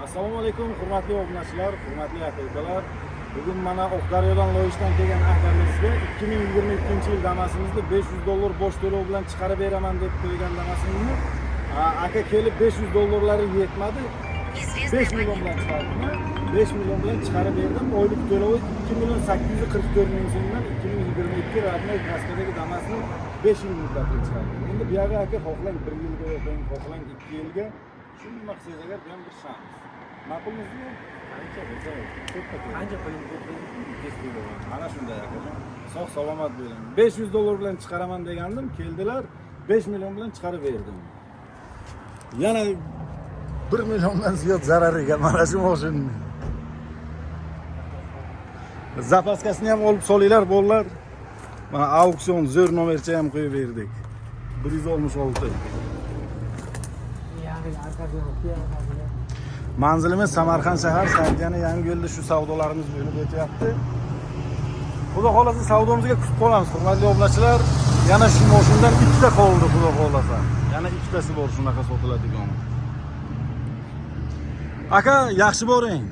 Assalomu alaykum, hurmatli obunachilar, hurmatli aka-ukalar. Bugun mana Oqdaryodan Loyishdan kelgan akamizga 2022-yil Damas'imizni $500 bosh to'lov bilan chiqarib beraman deb qo'ygan Damas'imizni. Aka kelib $500 yetmadi. 5 million bilan chiqardim. 5 million bilan chiqarib berdim. Oylik to'lovi 2.844.000 so'mdan 2022 rasmiy Moskvadagi Damas'ni 5 yil muddatga chiqardim. Endi bu yerga aka xohlang 1 yilga yoki xohlang 2 yilga shuni maqsad agar bu ham bir shans. Ma'qulmizmi? Qancha pulim ko'p Ana shunday akajon. Sog' salomat bo'ling. $500 bilan chiqaraman degandim, keldilar 5 million bilan chiqarib berdim. Yana 1 milliondan ziyod zarariga mana shu mashinani. Zapaskasini ham olib solinglar bolalar. Mana auksion zo'r nomercha ham qo'yib berdik. 166. Manzilimiz Samarqand shahar, Saidjani Yangiyo'lda shu savdolarimiz bo'lib o'tyapti. Xudo xolasa savdomizga kutib qolamiz, hurmatli obunachilar. Yana shu mashindan ikkita qoldi, xudo xolasa. Yana ikkitasi bor shunaqa sotiladigan. Aka, yaxshi boring.